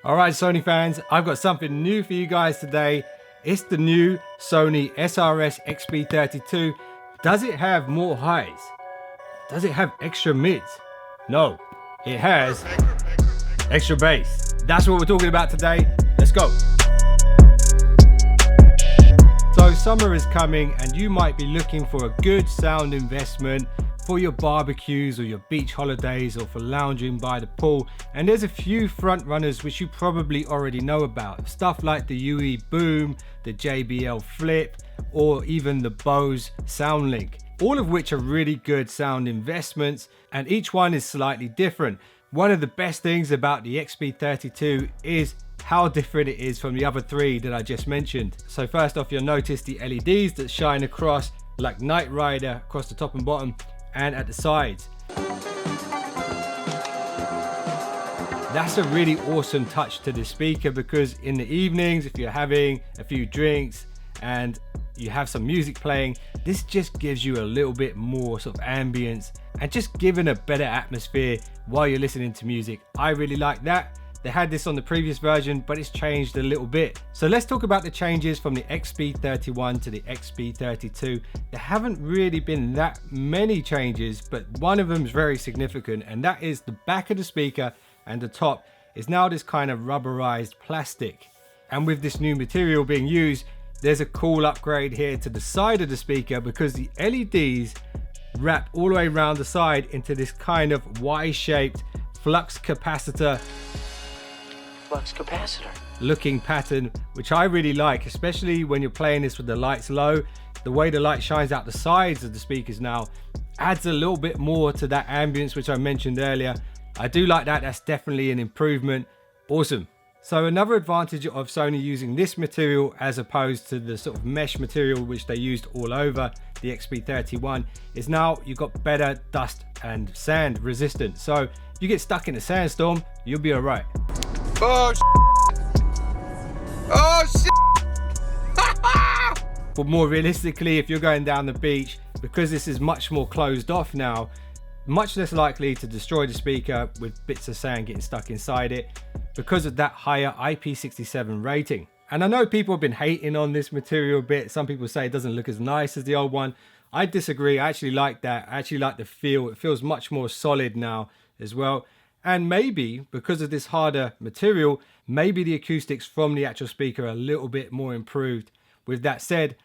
All right, Sony fans, I've got something new for you guys today. It's the new Sony SRS XB32. Does it have more highs? Does it have extra mids? No, it has extra bass. That's what we're talking about today. Let's go. So summer is coming and you might be looking for a good sound investment for your barbecues or your beach holidays or for lounging by the pool. And there's a few front runners which you probably already know about. Stuff like the UE Boom, the JBL Flip, or even the Bose Soundlink. All of which are really good sound investments, and each one is slightly different. One of the best things about the XB32 is how different it is from the other three that I just mentioned. So first off, you'll notice the LEDs that shine across like Knight Rider across the top and bottom and at the sides. That's a really awesome touch to the speaker, because in the evenings, if you're having a few drinks and you have some music playing, this just gives you a little bit more sort of ambience and just giving a better atmosphere while you're listening to music. I really like that. They had this on the previous version, but it's changed a little bit. So let's talk about the changes from the XB31 to the XB32. There haven't really been that many changes, but one of them is very significant, and that is the back of the speaker and the top is now this kind of rubberized plastic. And with this new material being used, there's a cool upgrade here to the side of the speaker, because the LEDs wrap all the way around the side into this kind of Y-shaped flux capacitor looking pattern, which I really like, especially when you're playing this with the lights low. The way the light shines out the sides of the speakers now adds a little bit more to that ambience which I mentioned earlier. I do like that. That's definitely an improvement. Awesome. So another advantage of Sony using this material as opposed to the sort of mesh material which they used all over the XB31 is now you've got better dust and sand resistance. So if you get stuck in a sandstorm, you'll be all right. Oh, oh shit. But more realistically, if you're going down the beach, because this is much more closed off now, much less likely to destroy the speaker with bits of sand getting stuck inside it because of that higher IP67 rating. And I know people have been hating on this material a bit. Some people say it doesn't look as nice as the old one. I disagree. I actually like that. I actually like the feel. It feels much more solid now as well. And maybe because of this harder material, maybe the acoustics from the actual speaker are a little bit more improved. With that said,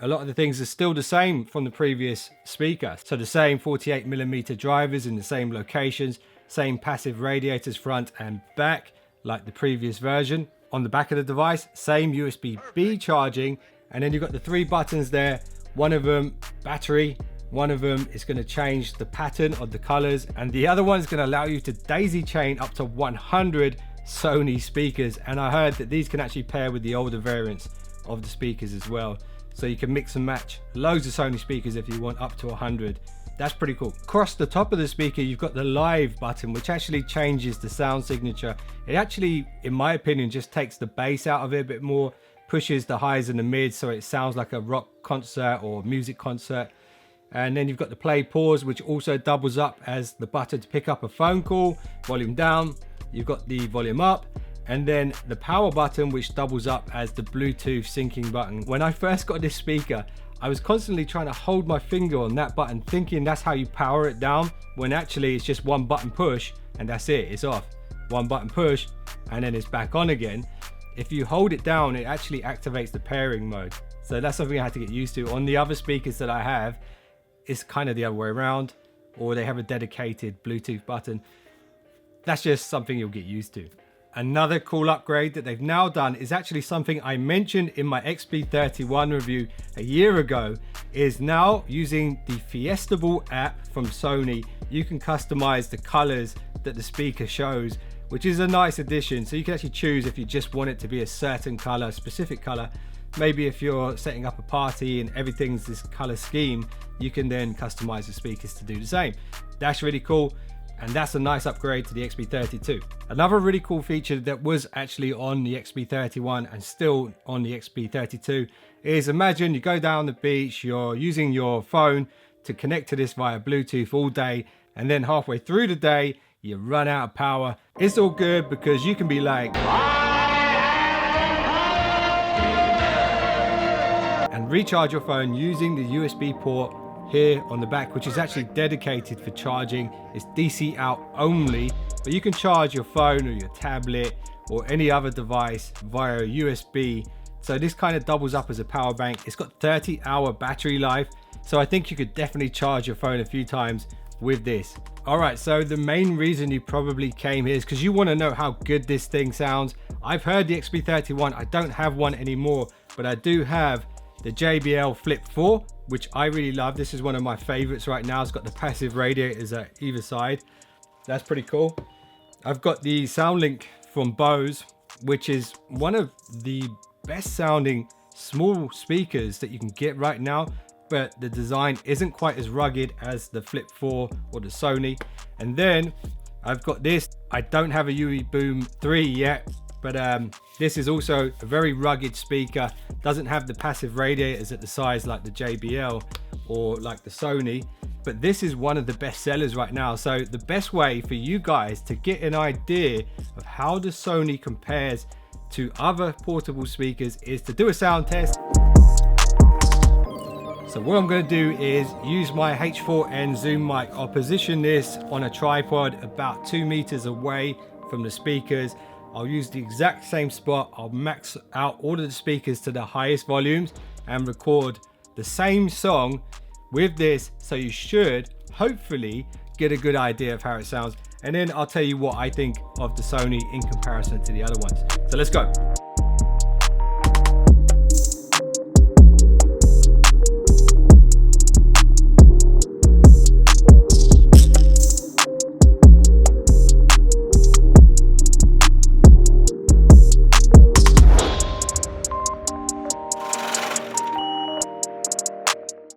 a lot of the things are still the same from the previous speaker. So the same 48mm drivers in the same locations, same passive radiators front and back like the previous version. On the back of the device, same USB-B charging, and then you've got the three buttons there. One of them battery, one of them is going to change the pattern of the colors, and the other one is going to allow you to daisy chain up to 100 Sony speakers. And I heard that these can actually pair with the older variants of the speakers as well. So you can mix and match loads of Sony speakers if you want up to 100. That's pretty cool. Across the top of the speaker, you've got the live button, which actually changes the sound signature. It actually, in my opinion, just takes the bass out of it a bit more, pushes the highs and the mids so it sounds like a rock concert or music concert. And then you've got the play pause, which also doubles up as the button to pick up a phone call. Volume down, you've got the volume up, and then the power button, which doubles up as the Bluetooth syncing button. When I first got this speaker, I was constantly trying to hold my finger on that button, thinking that's how you power it down, when actually it's just one button push and that's it, it's off. One button push and then it's back on again. If you hold it down, it actually activates the pairing mode. So that's something I had to get used to. On the other speakers that I have, it's kind of the other way around, or they have a dedicated Bluetooth button. That's just something you'll get used to. Another cool upgrade that they've now done is actually something I mentioned in my XB31 review a year ago, is now using the Fiestable app from Sony. You can customize the colors that the speaker shows, which is a nice addition. So you can actually choose if you just want it to be a certain color, specific color. Maybe if you're setting up a party and everything's this color scheme, you can then customize the speakers to do the same. That's really cool. And that's a nice upgrade to the XB32. Another really cool feature that was actually on the XB31 and still on the XB32 is, imagine you go down the beach, you're using your phone to connect to this via Bluetooth all day, and then halfway through the day, you run out of power. It's all good because you can be like, and recharge your phone using the USB port here on the back, which is actually dedicated for charging. It's DC out only, but you can charge your phone or your tablet or any other device via USB. So this kind of doubles up as a power bank. It's got 30-hour battery life, so I think you could definitely charge your phone a few times with this. All right, so the main reason you probably came here is because you want to know how good this thing sounds. I've heard the XB31. I don't have one anymore, but I do have the JBL Flip 4, which I really love. This is one of my favorites right now. It's got the passive radiators at either side. That's pretty cool. I've got the Soundlink from Bose, which is one of the best sounding small speakers that you can get right now, but the design isn't quite as rugged as the Flip 4 or the Sony. And then I've got this. I don't have a UE Boom 3 yet, but this is also a very rugged speaker. Doesn't have the passive radiators at the sides like the JBL or like the Sony, but this is one of the best sellers right now. So the best way for you guys to get an idea of how the Sony compares to other portable speakers is to do a sound test. So what I'm going to do is use my H4n Zoom mic. I'll position this on a tripod about 2 meters away from the speakers. I'll use the exact same spot. I'll max out all of the speakers to the highest volumes and record the same song with this. So you should hopefully get a good idea of how it sounds. And then I'll tell you what I think of the Sony in comparison to the other ones. So let's go.